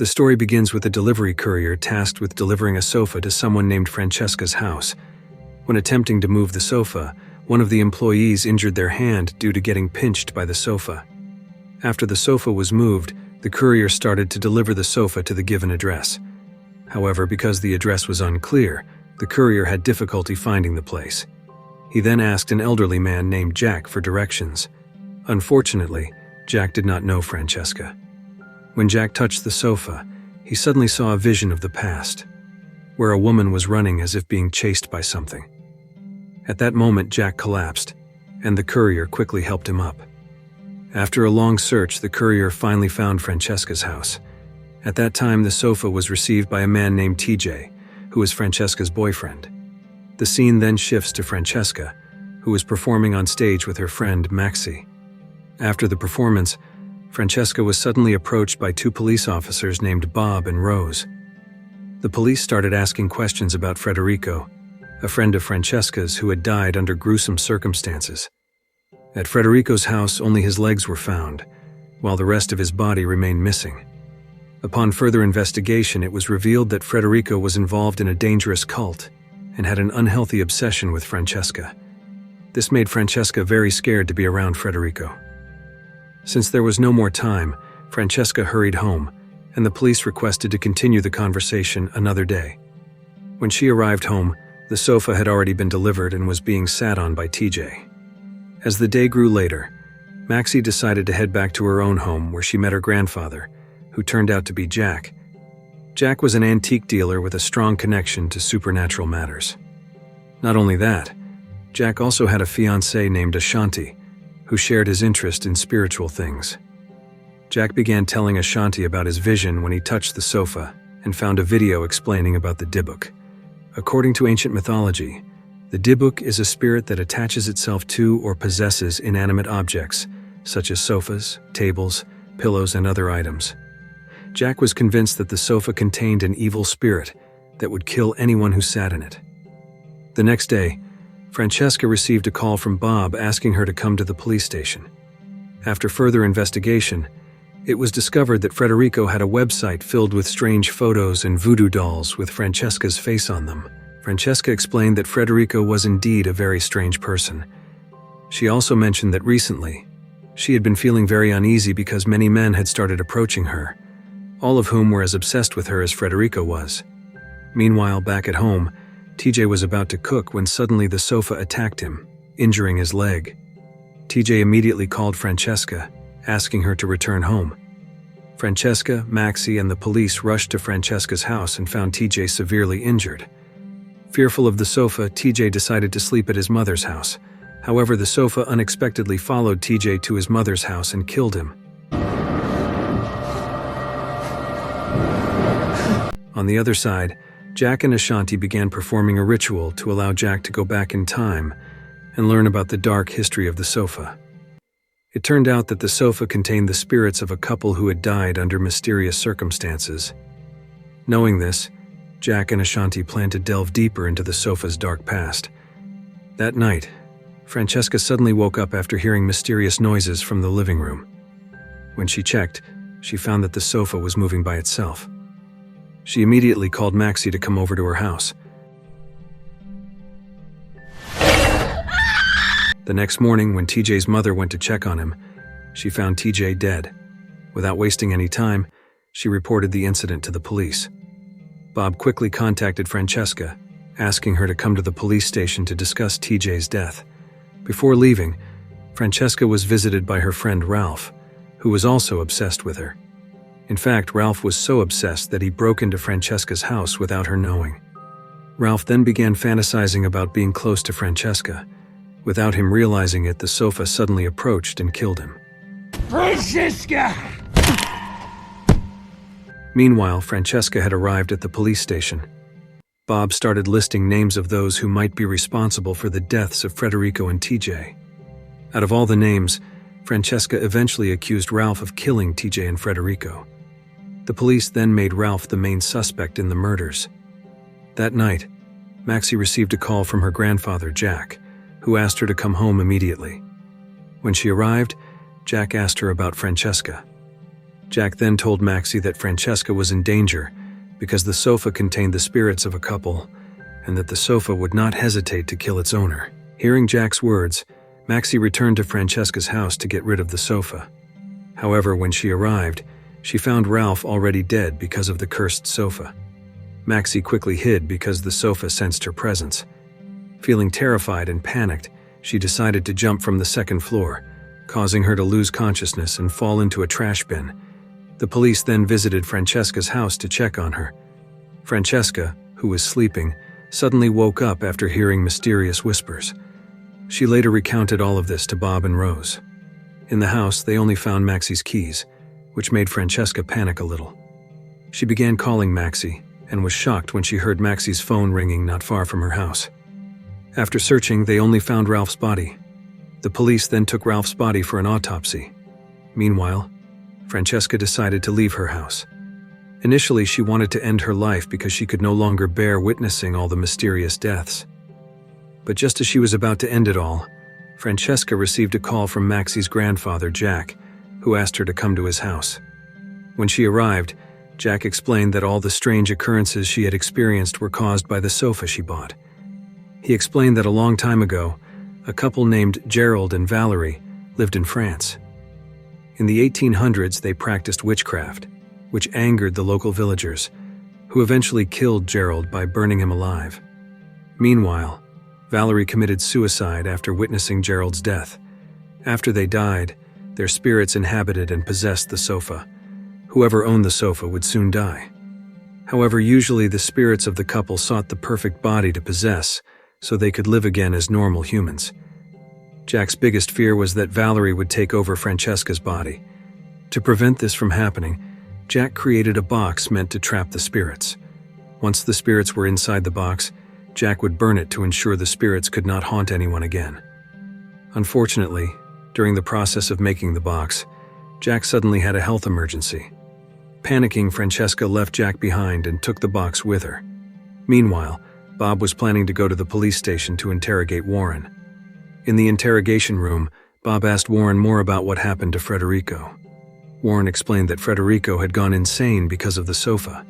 The story begins with a delivery courier tasked with delivering a sofa to someone named Francesca's house. When attempting to move the sofa, one of the employees injured their hand due to getting pinched by the sofa. After the sofa was moved, the courier started to deliver the sofa to the given address. However, because the address was unclear, the courier had difficulty finding the place. He then asked an elderly man named Jack for directions. Unfortunately, Jack did not know Francesca. When Jack touched the sofa, he suddenly saw a vision of the past, where a woman was running as if being chased by something. At that moment, Jack collapsed, and the courier quickly helped him up. After a long search, the courier finally found Francesca's house. At that time, the sofa was received by a man named TJ, who was Francesca's boyfriend. The scene then shifts to Francesca, who was performing on stage with her friend Maxi. After the performance, Francesca was suddenly approached by two police officers named Bob and Rose. The police started asking questions about Federico, a friend of Francesca's who had died under gruesome circumstances. At Federico's house, only his legs were found, while the rest of his body remained missing. Upon further investigation, it was revealed that Federico was involved in a dangerous cult and had an unhealthy obsession with Francesca. This made Francesca very scared to be around Federico. Since there was no more time, Francesca hurried home, and the police requested to continue the conversation another day. When she arrived home, the sofa had already been delivered and was being sat on by TJ. As the day grew later, Maxi decided to head back to her own home where she met her grandfather, who turned out to be Jack. Jack was an antique dealer with a strong connection to supernatural matters. Not only that, Jack also had a fiancée named Ashanti, who shared his interest in spiritual things. Jack began telling Ashanti about his vision when he touched the sofa and found a video explaining about the Dybbuk. According to ancient mythology, the Dybbuk is a spirit that attaches itself to or possesses inanimate objects, such as sofas, tables, pillows, and other items. Jack was convinced that the sofa contained an evil spirit that would kill anyone who sat in it. The next day, Francesca received a call from Bob asking her to come to the police station. After further investigation, it was discovered that Federico had a website filled with strange photos and voodoo dolls with Francesca's face on them. Francesca explained that Federico was indeed a very strange person. She also mentioned that recently, she had been feeling very uneasy because many men had started approaching her, all of whom were as obsessed with her as Federico was. Meanwhile, back at home, TJ was about to cook when suddenly the sofa attacked him, injuring his leg. TJ immediately called Francesca, asking her to return home. Francesca, Maxi, and the police rushed to Francesca's house and found TJ severely injured. Fearful of the sofa, TJ decided to sleep at his mother's house. However, the sofa unexpectedly followed TJ to his mother's house and killed him. On the other side, Jack and Ashanti began performing a ritual to allow Jack to go back in time and learn about the dark history of the sofa. It turned out that the sofa contained the spirits of a couple who had died under mysterious circumstances. Knowing this, Jack and Ashanti planned to delve deeper into the sofa's dark past. That night, Francesca suddenly woke up after hearing mysterious noises from the living room. When she checked, she found that the sofa was moving by itself. She immediately called Maxi to come over to her house. The next morning, when TJ's mother went to check on him, she found TJ dead. Without wasting any time, she reported the incident to the police. Bob quickly contacted Francesca, asking her to come to the police station to discuss TJ's death. Before leaving, Francesca was visited by her friend Ralph, who was also obsessed with her. In fact, Ralph was so obsessed that he broke into Francesca's house without her knowing. Ralph then began fantasizing about being close to Francesca. Without him realizing it, the sofa suddenly approached and killed him. Francesca! Meanwhile, Francesca had arrived at the police station. Bob started listing names of those who might be responsible for the deaths of Federico and TJ. Out of all the names, Francesca eventually accused Ralph of killing TJ and Federico. The police then made Ralph the main suspect in the murders. That night, Maxi received a call from her grandfather, Jack, who asked her to come home immediately. When she arrived, Jack asked her about Francesca. Jack then told Maxie that Francesca was in danger because the sofa contained the spirits of a couple and that the sofa would not hesitate to kill its owner. Hearing Jack's words, Maxie returned to Francesca's house to get rid of the sofa. However, when she arrived, she found Ralph already dead because of the cursed sofa. Maxie quickly hid because the sofa sensed her presence. Feeling terrified and panicked, she decided to jump from the second floor, causing her to lose consciousness and fall into a trash bin. The police then visited Francesca's house to check on her. Francesca, who was sleeping, suddenly woke up after hearing mysterious whispers. She later recounted all of this to Bob and Rose. In the house, they only found Maxie's keys, which made Francesca panic a little. She began calling Maxie and was shocked when she heard Maxie's phone ringing not far from her house. After searching, they only found Ralph's body. The police then took Ralph's body for an autopsy. Meanwhile, Francesca decided to leave her house. Initially, she wanted to end her life because she could no longer bear witnessing all the mysterious deaths. But just as she was about to end it all, Francesca received a call from Maxie's grandfather, Jack, who asked her to come to his house. When she arrived, Jack explained that all the strange occurrences she had experienced were caused by the sofa she bought. He explained that a long time ago, a couple named Gerald and Valerie lived in France. In the 1800s, they practiced witchcraft, which angered the local villagers, who eventually killed Gerald by burning him alive. Meanwhile, Valerie committed suicide after witnessing Gerald's death. After they died, their spirits inhabited and possessed the sofa. Whoever owned the sofa would soon die. However, usually the spirits of the couple sought the perfect body to possess so they could live again as normal humans. Jack's biggest fear was that Valerie would take over Francesca's body. To prevent this from happening, Jack created a box meant to trap the spirits. Once the spirits were inside the box, Jack would burn it to ensure the spirits could not haunt anyone again. Unfortunately, during the process of making the box, Jack suddenly had a health emergency. Panicking, Francesca left Jack behind and took the box with her. Meanwhile, Bob was planning to go to the police station to interrogate Warren. In the interrogation room, Bob asked Warren more about what happened to Federico. Warren explained that Federico had gone insane because of the sofa.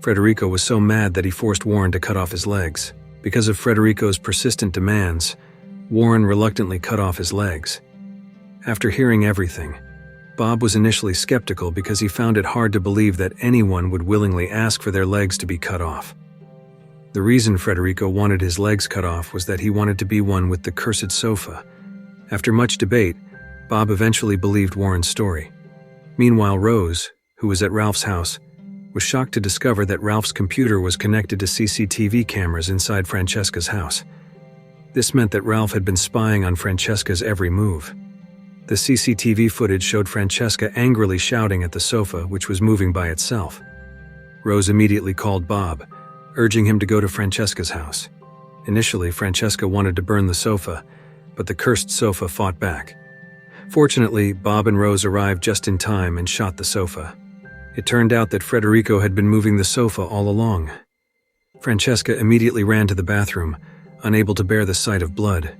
Federico was so mad that he forced Warren to cut off his legs. Because of Federico's persistent demands, Warren reluctantly cut off his legs. After hearing everything, Bob was initially skeptical because he found it hard to believe that anyone would willingly ask for their legs to be cut off. The reason Federico wanted his legs cut off was that he wanted to be one with the cursed sofa. After much debate, Bob eventually believed Warren's story. Meanwhile, Rose, who was at Ralph's house, was shocked to discover that Ralph's computer was connected to CCTV cameras inside Francesca's house. This meant that Ralph had been spying on Francesca's every move. The CCTV footage showed Francesca angrily shouting at the sofa, which was moving by itself. Rose immediately called Bob, urging him to go to Francesca's house. Initially, Francesca wanted to burn the sofa, but the cursed sofa fought back. Fortunately, Bob and Rose arrived just in time and shot the sofa. It turned out that Federico had been moving the sofa all along. Francesca immediately ran to the bathroom, unable to bear the sight of blood.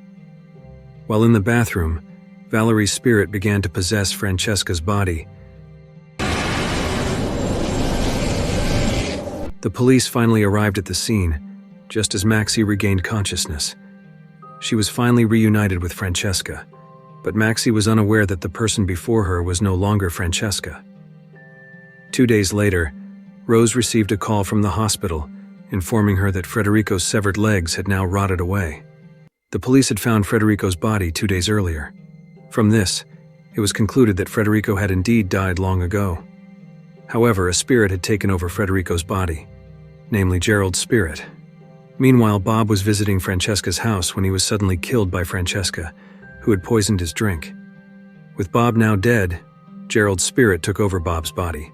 While in the bathroom, Valerie's spirit began to possess Francesca's body. The police finally arrived at the scene, just as Maxie regained consciousness. She was finally reunited with Francesca, but Maxie was unaware that the person before her was no longer Francesca. 2 days later, Rose received a call from the hospital, informing her that Federico's severed legs had now rotted away. The police had found Federico's body 2 days earlier. From this, it was concluded that Federico had indeed died long ago. However, a spirit had taken over Federico's body, namely Gerald's spirit. Meanwhile, Bob was visiting Francesca's house when he was suddenly killed by Francesca, who had poisoned his drink. With Bob now dead, Gerald's spirit took over Bob's body.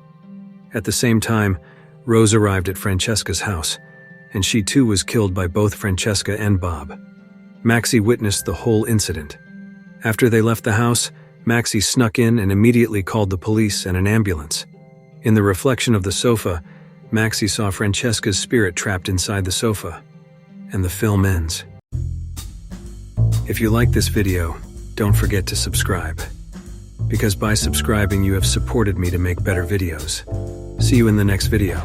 At the same time, Rose arrived at Francesca's house, and she too was killed by both Francesca and Bob. Maxie witnessed the whole incident. After they left the house, Maxie snuck in and immediately called the police and an ambulance. In the reflection of the sofa, Maxie saw Francesca's spirit trapped inside the sofa, and the film ends. If you like this video, don't forget to subscribe. because by subscribing you have supported me to make better videos. See you in the next video.